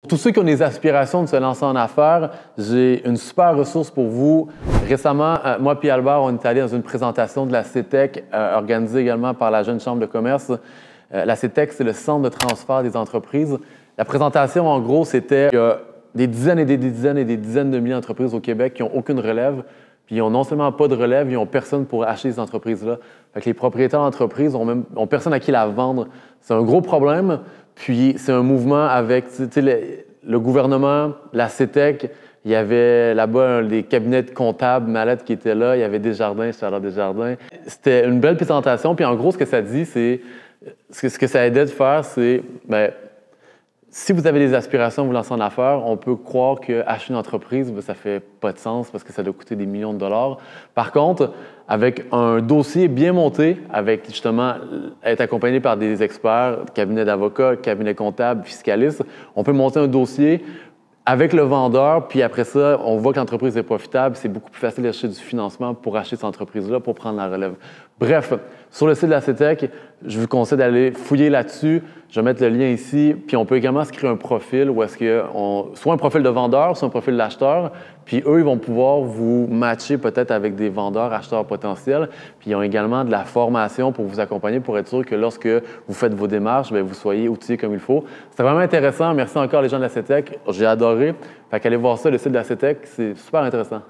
Pour tous ceux qui ont des aspirations de se lancer en affaires, j'ai une super ressource pour vous. Récemment, moi et Albert, on est allé dans une présentation de la CETEC, organisée également par la Jeune Chambre de commerce. La CETEC, c'est le centre de transfert des entreprises. La présentation, en gros, c'était qu'il y a des dizaines et des dizaines et des dizaines de milliers d'entreprises au Québec qui n'ont aucune relève. Puis ils n'ont non seulement pas de relève, ils n'ont personne pour acheter ces entreprises-là. Fait que les propriétaires d'entreprises ont personne à qui la vendre. C'est un gros problème. Puis c'est un mouvement avec le gouvernement, la CETEC, il y avait là-bas des cabinets de comptables malades qui étaient là, il y avait Desjardins, Charles Desjardins. C'était une belle présentation. Puis en gros, ce que ça dit, c'est ce que ça aidait de faire, c'est si vous avez des aspirations de vous lancer en affaires, on peut croire qu'acheter une entreprise, ça fait pas de sens parce que ça doit coûter des millions de dollars. Par contre, avec un dossier bien monté, avec justement être accompagné par des experts, cabinets d'avocats, cabinets comptables, fiscalistes, on peut monter un dossier avec le vendeur, puis après ça, on voit que l'entreprise est profitable. C'est beaucoup plus facile d'acheter du financement pour acheter cette entreprise-là, pour prendre la relève. Bref, sur le site de la CETEC, je vous conseille d'aller fouiller là-dessus. Je vais mettre le lien ici. Puis on peut également se créer un profil où est-ce que soit un profil de vendeur, soit un profil d'acheteur. Puis eux, ils vont pouvoir vous matcher peut-être avec des vendeurs, acheteurs potentiels. Puis ils ont également de la formation pour vous accompagner pour être sûr que lorsque vous faites vos démarches, vous soyez outillés comme il faut. C'était vraiment intéressant. Merci encore les gens de la CETEC. J'ai adoré. Fait qu'allez voir ça, le site de la CETEC, c'est super intéressant.